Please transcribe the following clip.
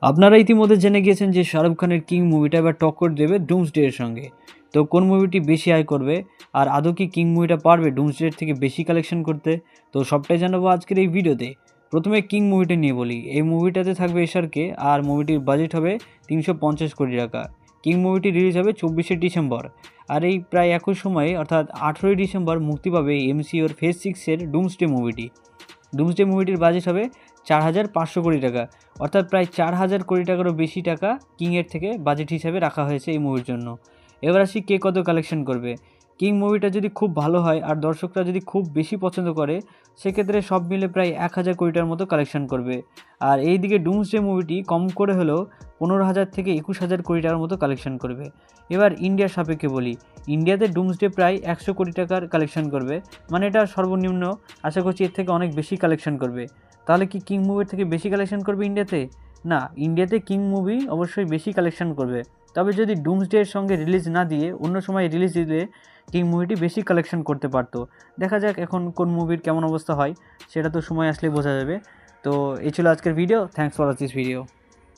আপনারা ইতিমধ্যে জেনে গিয়েছেন যে শাহরুখ খানের কিং মুভিটা এবার টক্কর দেবে ডুমসডে এর সঙ্গে। তো কোন মুভিটি বেশি আয় করবে আর আদৌ কি কিং মুভিটা পারবে ডুমসডে এর থেকে বেশি কালেকশন করতে, তো সবটাই জানাবো আজকের এই ভিডিওতে। প্রথমে কিং মুভিটা নিয়ে বলি। এই মুভিটাতে থাকবে এসআরকে আর মুভিটির বাজেট হবে 350 কোটি টাকা। কিং মুভিটি রিলিজ হবে 24শে ডিসেম্বর। আর এই প্রায় একই সময়ে অর্থাৎ 18ই ডিসেম্বর মুক্তি পাবে এমসিওর ফেজ 6-এর ডুমসডে মুভিটি। ডুমসডে মুভিটির বাজেট হবে 4500 কোটি টাকা, অর্থাৎ প্রায় 4000 কোটি টাকারও বেশি টাকা কিংয়ের থেকে বাজেট হিসাবে রাখা হয়েছে এই মুভির জন্য। এবার আসি কে কত কালেকশন করবে। কিং মুভিটা যদি খুব ভালো হয় আর দর্শকরা যদি খুব বেশি পছন্দ করে, সেক্ষেত্রে সব মিলে প্রায় 1000 কোটি টাকার মতো কালেকশন করবে। আর এইদিকে ডুমসডে মুভিটি কম করে হলেও 15,000 থেকে 21,000 কোটি টাকার মতো কালেকশন করবে। এবার ইন্ডিয়ার সাপেক্ষে বলি, ইন্ডিয়াতে ডুমসডে প্রায় 100 কোটি টাকার কালেকশন করবে, মানে এটা সর্বনিম্ন। আশা করছি এর থেকে অনেক বেশি কালেকশন করবে। তাহলে কি কিং মুভির থেকে বেশি কালেকশন করবে ইন্ডিয়াতে? না, ইন্ডিয়াতে কিং মুভি অবশ্যই বেশি কালেকশন করবে। তবে যদি ডুমসডে এর সঙ্গে রিলিজ না দিয়ে অন্য সময় রিলিজ দিলে কিং মুভিটি বেশি কালেকশন করতে পারতো। দেখা যাক এখন কোন মুভির কেমন অবস্থা হয়, সেটা তো সময় আসলে বোঝা যাবে। তো এই ছিল আজকের video. Thanks for this video.